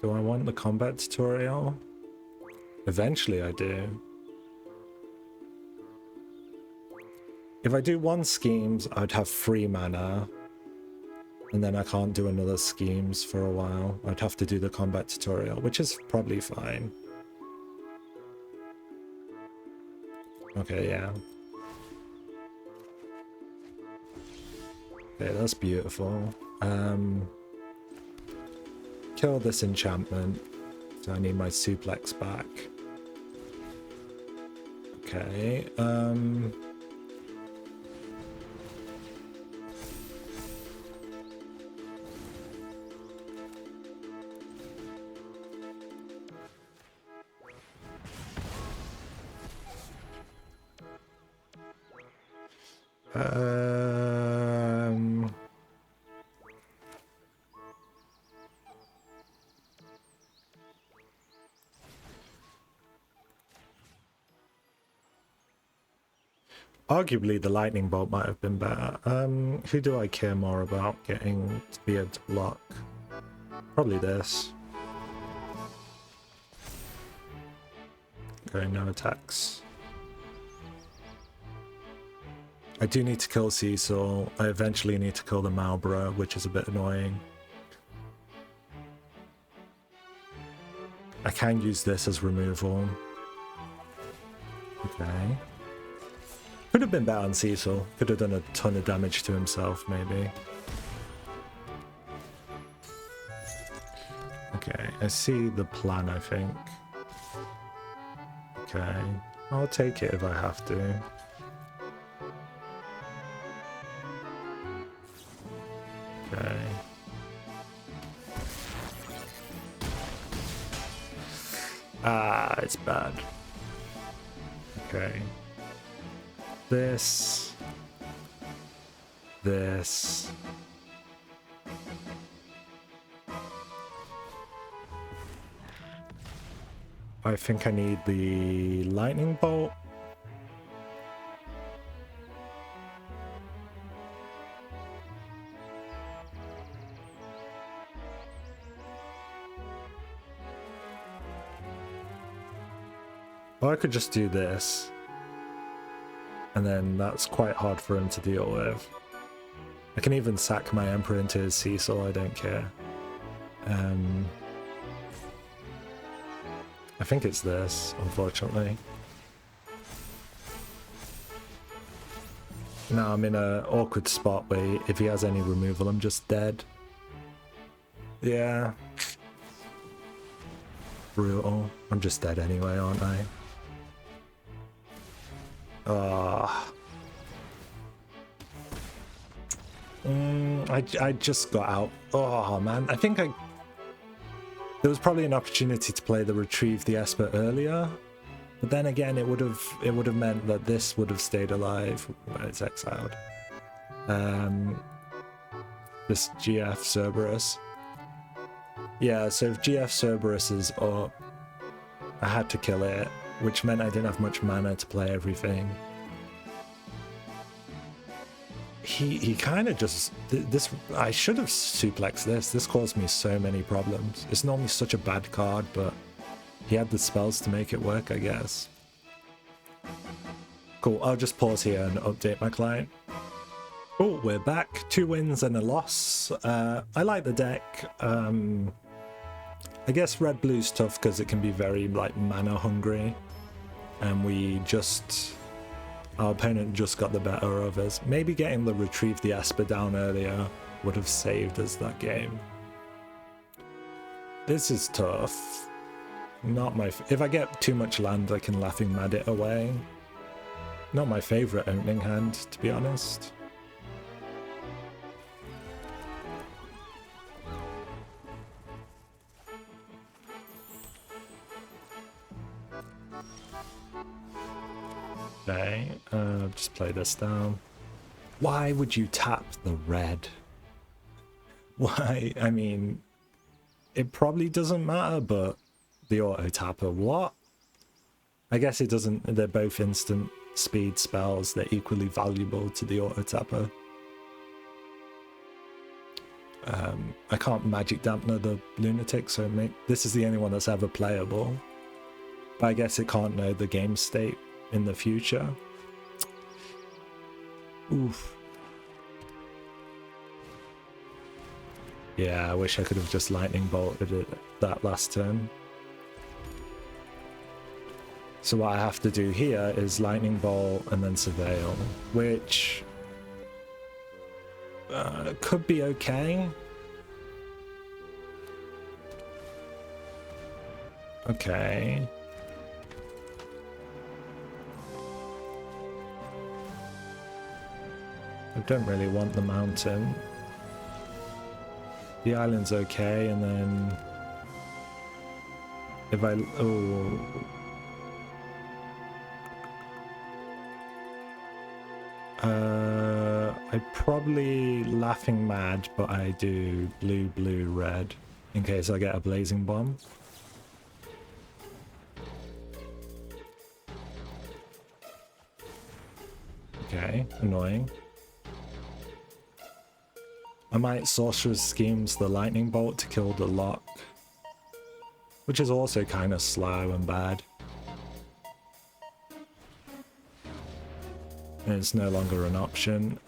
Do I want the combat tutorial? Eventually I do. If I do one schemes, I'd have 3 mana. And then I can't do another schemes for a while. I'd have to do the combat tutorial, which is probably fine. Okay, yeah. Okay, that's beautiful. Kill this enchantment. So I need my suplex back. Okay, arguably the lightning bolt might have been better. Who do I care more about getting to be able to block? Probably this. Okay, no attacks. I do need to kill Cecil. I eventually need to kill the Malborough, which is a bit annoying. I can use this as removal. Okay. Could have been better on Cecil. Could have done a ton of damage to himself, maybe. Okay, I see the plan, I think. Okay, I'll take it if I have to. Okay. Ah, it's bad. Okay. This. I think I need the lightning bolt. Or I could just do this. And then that's quite hard for him to deal with. I can even sack my Emperor into his Cecil, I don't care. I think it's this, unfortunately. Now I'm in an awkward spot where if he has any removal, I'm just dead. Yeah. Brutal. I'm just dead anyway, aren't I? I just got out. Oh man, I think there was probably an opportunity to play the Retrieve the Esper earlier, but then again it would have meant that this would have stayed alive when it's exiled. This GF Cerberus. Yeah, so if GF Cerberus is up, I had to kill it, which meant I didn't have much mana to play everything. He kind of just this. I should have suplexed this. This caused me so many problems. It's normally such a bad card, but he had the spells to make it work, I guess. Cool. I'll just pause here and update my client. Oh, we're back. 2 wins and a loss. I like the deck. I guess red blue's tough because it can be very like mana hungry, and our opponent just got the better of us. Maybe getting the Retrieve the Esper down earlier would have saved us that game. This is tough. Not my. If I get too much land, I can Laughing Mad it away. Not my favorite opening hand, to be honest. Okay, just play this down. Why would you tap the red? Why? I mean, it probably doesn't matter, but the auto tapper, what? I guess it doesn't, they're both instant speed spells, they're equally valuable to the auto tapper. I can't magic dampener the lunatic, so this is the only one that's ever playable. But I guess it can't know the game state in the future. Oof. Yeah, I wish I could have just lightning bolted it that last turn. So what I have to do here is lightning bolt and then surveil, which could be okay. Okay. I don't really want the mountain. The island's okay, and then if I I probably laughing mad, but I do blue, blue, red in case I get a blazing bomb. Okay, annoying. I might Sorcerer's Schemes the lightning bolt to kill the lock, which is also kind of slow and bad. And it's no longer an option.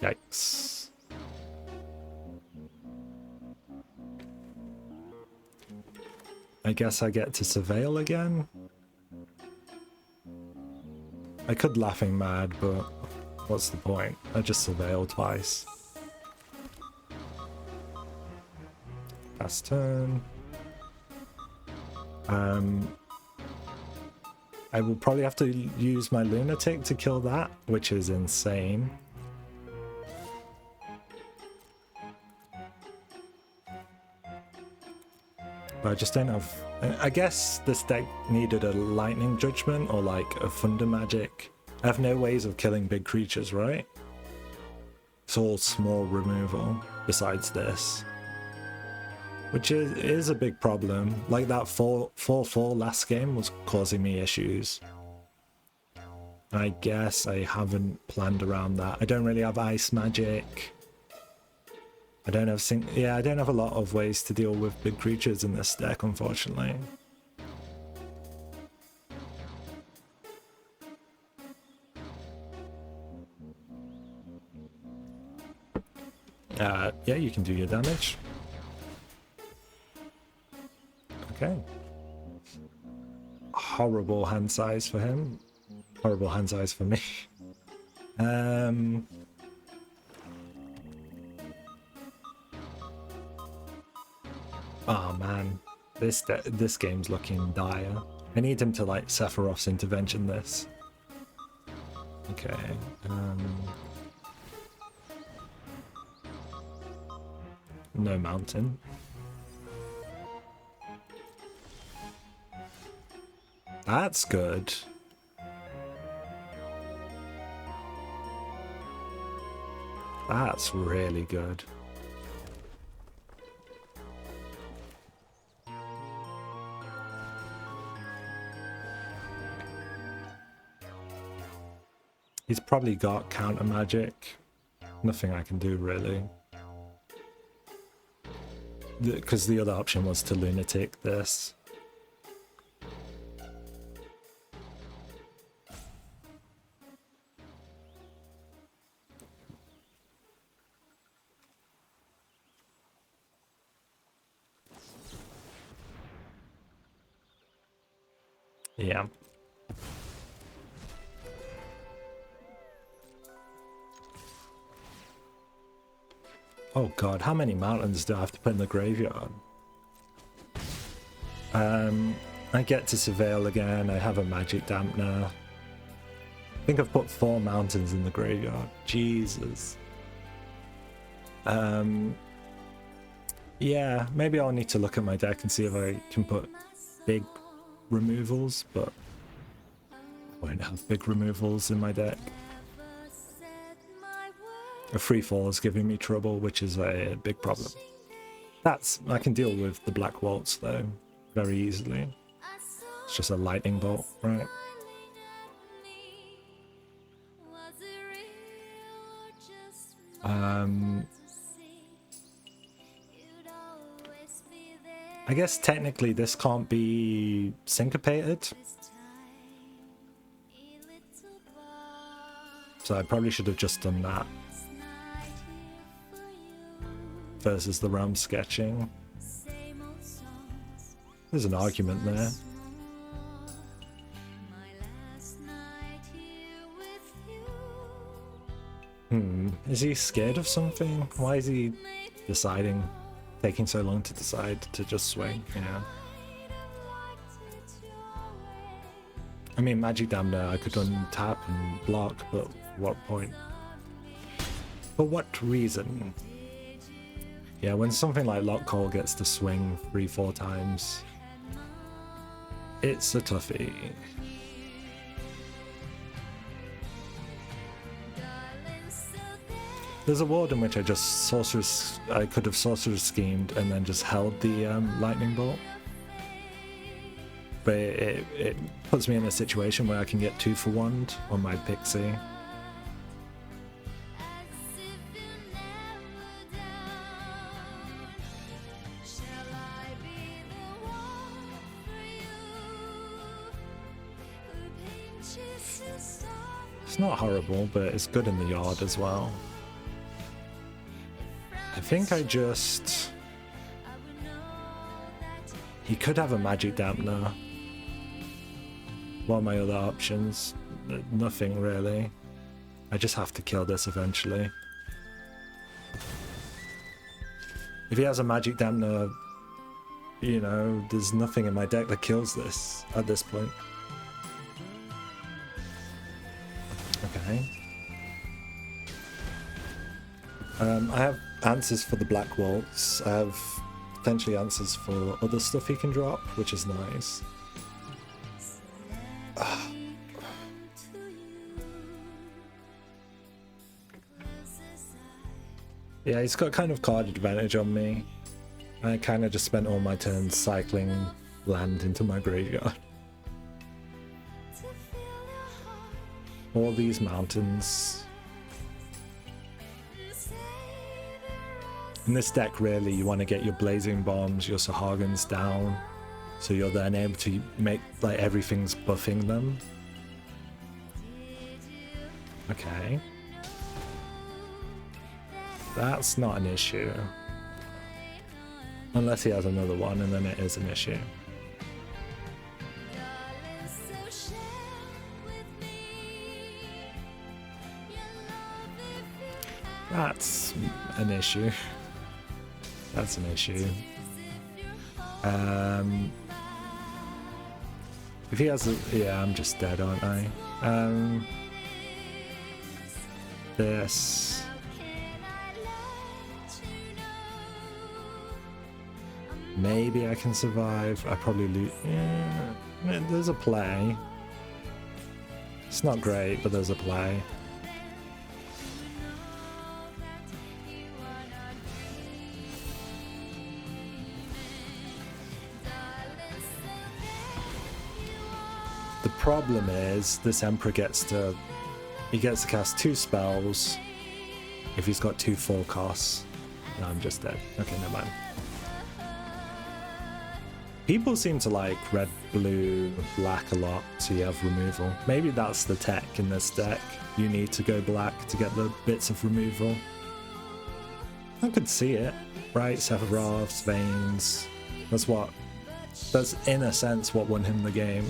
Yikes. I guess I get to surveil again. I could laughing mad, but what's the point? I just surveil twice. Last turn. I will probably have to use my lunatic to kill that, which is insane. But I just don't have... I guess this deck needed a lightning judgment or like a thunder magic. I have no ways of killing big creatures, right? It's all small removal besides this. Which is a big problem. Like that 4-4 last game was causing me issues. I guess I haven't planned around that. I don't really have ice magic. I don't have I don't have a lot of ways to deal with big creatures in this deck, unfortunately. Yeah, you can do your damage. Okay. Horrible hand size for him. Horrible hand size for me. Oh man, this game's looking dire. I need him to like Sephiroth's intervention this. Okay. No mountain. That's good. That's really good. He's probably got counter magic. Nothing I can do really. Because the other option was to lunatic this. Yeah. Oh god, how many mountains do I have to put in the graveyard? I get to surveil again, I have a magic dampener. I think I've put 4 mountains in the graveyard. Jesus. Yeah, maybe I'll need to look at my deck and see if I can put big removals, but I won't have big removals in my deck. A 3/4 is giving me trouble, which is a big problem. I can deal with the Black Waltz though, very easily. It's just a lightning bolt, right? I guess technically this can't be syncopated. So I probably should have just done that. Versus the realm sketching. There's an argument there. Is he scared of something? Why is he taking so long to decide to just swing? Yeah. I mean, Magic Damner, I could untap and block, but what point? For what reason? Yeah, when something like Lock Call gets to swing 3-4 times, it's a toughie. There's a world in which I could have Sorcerer's Schemed and then just held the Lightning Bolt. But it puts me in a situation where I can get 2 for 1 on my Pixie. It's not horrible, but it's good in the yard as well. I think he could have a Magic Dampener. What are my other options? Nothing really. I just have to kill this eventually. If he has a Magic Dampener, you know, there's nothing in my deck that kills this at this point. Okay. I have answers for the Black Waltz. I have potentially answers for other stuff he can drop, which is nice. Yeah, he's got kind of card advantage on me. I kind of just spent all my turns cycling land into my graveyard. All these mountains. In this deck, really, you want to get your Blazing Bombs, your Sahagins down, so you're then able to make, like, everything's buffing them. Okay. That's not an issue. Unless he has another one, and then it is an issue. That's an issue. That's an issue. If he has a... yeah, I'm just dead, aren't I? This... maybe I can survive. I probably lose... yeah, there's a play. It's not great, but there's a play. The problem is this Emperor gets to cast 2 spells if he's got 2 full costs. No, I'm just dead. Okay, never mind. People seem to like red, blue, black a lot, so you have removal. Maybe that's the tech in this deck. You need to go black to get the bits of removal. I could see it, right? Sephiroth's Veins. That's in a sense what won him the game.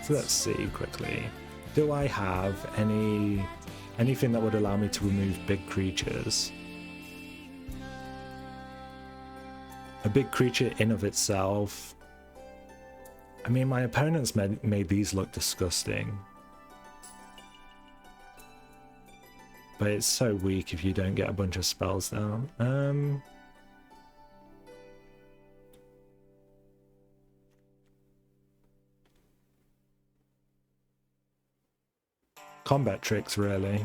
So let's see quickly. Do I have anything that would allow me to remove big creatures? A big creature in of itself. I mean, my opponents made these look disgusting. but it's so weak if you don't get a bunch of spells down. Combat tricks, really.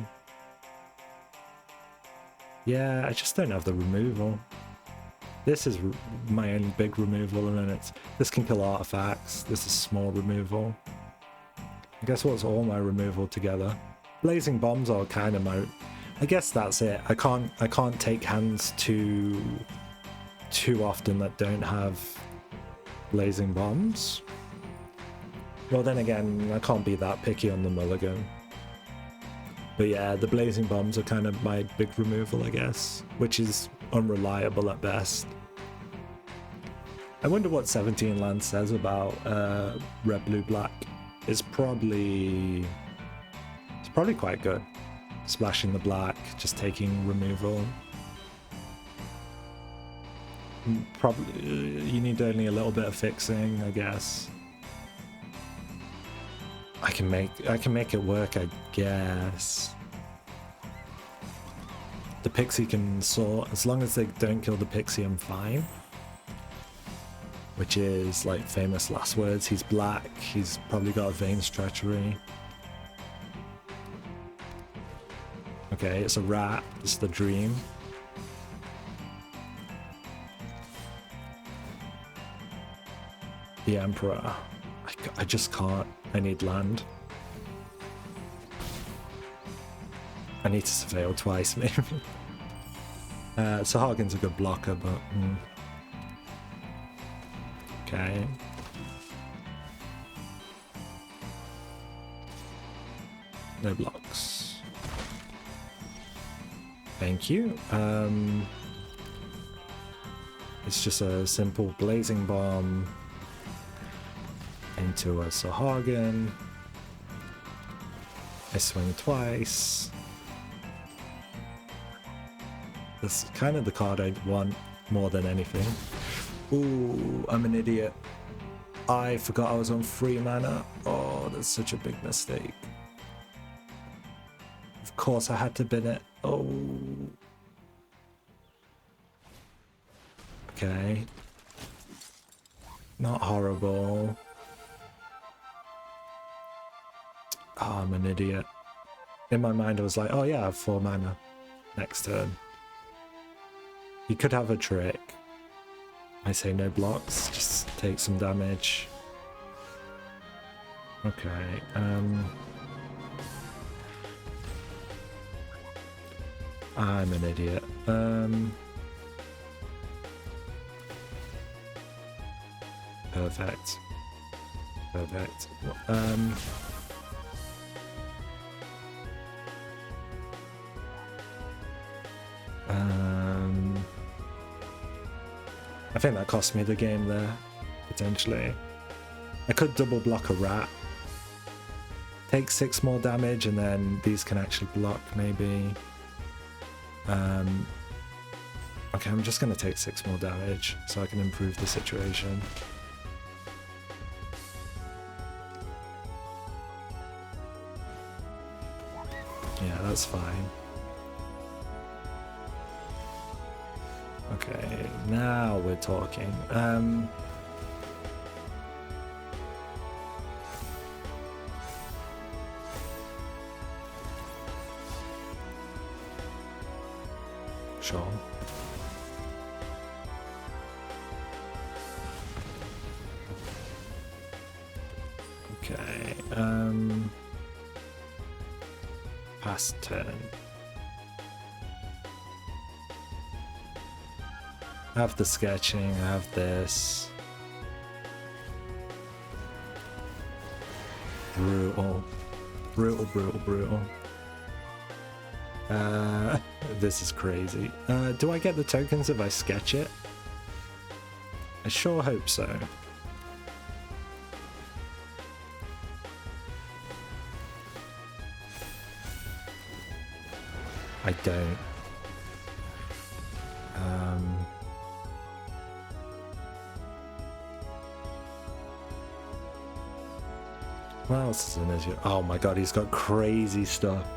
Yeah, I just don't have the removal. This is my only big removal, and then this can kill artifacts. This is small removal. I guess what's all my removal together? Blazing bombs are kind of my... I guess that's it. I can't take hands too often that don't have blazing bombs. Well, then again, I can't be that picky on the mulligan. But yeah, the blazing bombs are kind of my big removal, I guess, which is unreliable at best. I wonder what 17 land says about red, blue, black. It's probably quite good. Splashing the black, just taking removal. Probably you need only a little bit of fixing, I guess. I can make it work, I guess. The pixie can sort, as long as they don't kill the pixie, I'm fine. Which is like famous last words. He's black. He's probably got a Veins Treachery. Okay, it's a rat. It's the dream. The Emperor. I just can't. I need land. I need to surveil twice, maybe. Sahagins a good blocker, but... Okay. No blocks. Thank you. It's just a simple blazing bomb into a Sahagin. I swing twice. That's kind of the card I want more than anything. Ooh, I'm an idiot. I forgot I was on 3 mana. Oh, that's such a big mistake. Of course I had to bin it. Oh. Okay. Not horrible. Oh, I'm an idiot. In my mind I was like, oh yeah, I have 4 mana. Next turn. He could have a trick. I say no blocks, just take some damage. Okay, I'm an idiot. Perfect. Perfect. I think that cost me the game there, potentially. I could double block a rat. Take 6 more damage and then these can actually block, maybe. Okay, I'm just going to take 6 more damage so I can improve the situation. Yeah, that's fine. Okay, now we're talking. Sure. Okay, past turn. I have the sketching, I have this. Brutal. Brutal, brutal, brutal. This is crazy. Do I get the tokens if I sketch it? I sure hope so. I don't. What else is in his... Oh my god, he's got crazy stuff.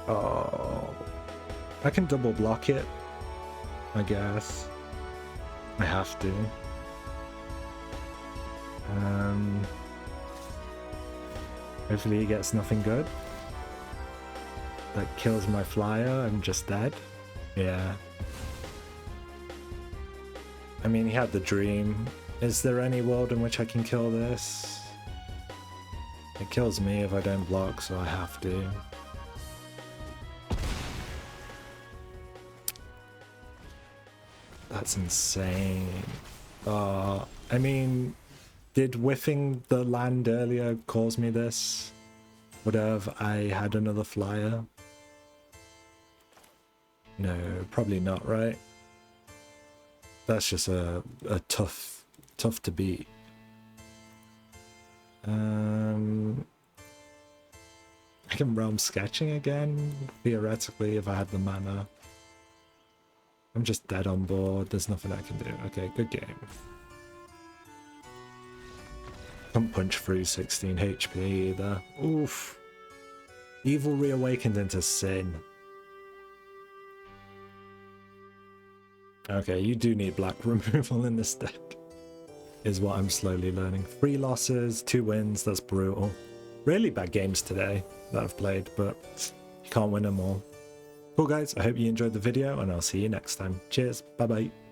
Oh. I can double block it, I guess. I have to. Hopefully he gets nothing good. That kills my flyer, I'm just dead. Yeah. I mean, he had the dream. Is there any world in which I can kill this? It kills me if I don't block, so I have to. That's insane. I mean, did whiffing the land earlier cause me this? Would have I had another flyer? No, probably not, right? That's just a tough to beat. I can realm sketching again, theoretically, if I had the mana. I'm just dead on board, there's nothing I can do. Okay, good game. Can't punch through 16 HP either. Oof. Evil reawakened into sin. Okay, you do need black removal in this deck, is what I'm slowly learning. 3 losses, 2 wins, that's brutal. Really bad games today that I've played, but you can't win them all. Cool guys, I hope you enjoyed the video and I'll see you next time. Cheers, bye bye.